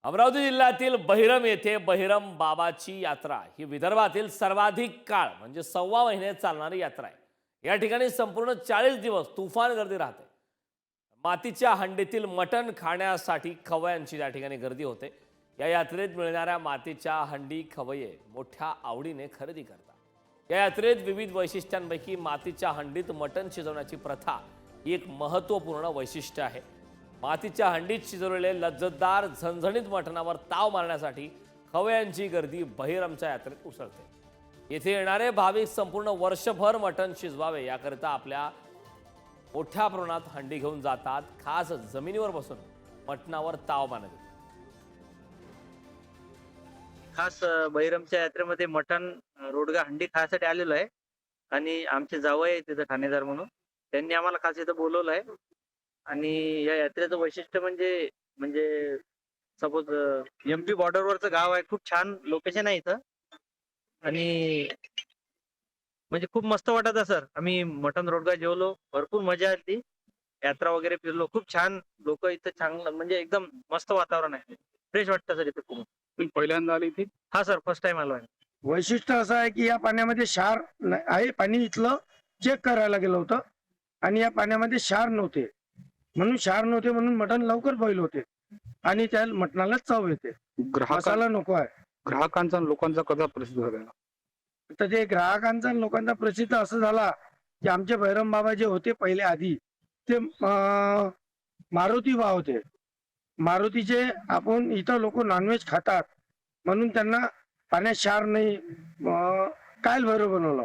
अमरावती जिल्ह्यातील बहिरम येथे बहिरम बाबाची यात्रा ही विदर्भातील सर्वाधिक काळ म्हणजे 1.25 महिने चालणारी यात्रा आहे। या ठिकाणी संपूर्ण 40 दिवस तुफान गर्दी राहते। मातीच्या हंडीतील मटण खाण्यासाठी खवय्यांची या ठिकाणी गर्दी होते। या यात्रेत मिळणाऱ्या मातीच्या हंडी खवय्ये मोठ्या आवडीने खरेदी करतात। या यात्रेत विविध वैशिष्ट्यांपैकी मातीच्या हंडीत मटण शिजवण्याची प्रथा ही एक महत्त्वपूर्ण वैशिष्ट्य आहे। मातीच्या हंडीत शिजवलेले लज्जतदार झणझणीत मटणावर ताव मारण्यासाठी खवय्यांची गर्दी बहिरमच्या यात्रेत उसळते। येथे येणारे भाविक संपूर्ण वर्षभर मटण शिजवावे याकरिता आपल्या मोठ्या प्रमाणात हंडी घेऊन जातात। खास जमिनीवर बसून मटणावर ताव मारतात। खास बहिरमच्या यात्रेमध्ये मटण रोडगा हंडी खायसाठी आलेलो आहे आणि आमचे जावई आहे तिथं ठाणेदार म्हणून त्यांनी आम्हाला खास इथं बोलवलं आहे। आणि या यात्रेचं वैशिष्ट्य म्हणजे म्हणजे सपोज MP बॉर्डरवरचं गाव आहे, खूप छान लोकेशन आहे इथं आणि म्हणजे खूप मस्त वाटत सर। आम्ही मटण रोडगा जेवलो, भरपूर मजा आली, यात्रा वगैरे फिरलो, खूप छान लोक इथं, चांगलं म्हणजे एकदम मस्त वातावरण आहे, फ्रेश वाटतं सर इथे खूप। तुम्ही पहिल्यांदा आले इथे? हा सर, फर्स्ट टाइम आलो आहे। वैशिष्ट्य असं आहे की या पाण्यामध्ये क्षार आहे। पाणी इथलं चेक करायला गेलं होतं आणि या पाण्यामध्ये क्षार नव्हते, म्हणून मटण लवकर बॉईल होते आणि त्या मटणाला चव येते। मसाला नको आहे। ग्राहकांचा आणि लोकांचा कसा प्रसिद्ध झाला? तर ते ग्राहकांचा आणि लोकांचा प्रसिद्ध असं झाला की आमचे भैरम बाबा जे होते पहिले आधी ते मारुती बा होते। मारुतीचे आपण इथं लोक नॉनव्हेज खातात म्हणून त्यांना पाण्यात क्षार नाही, काल भैरव बनवलं।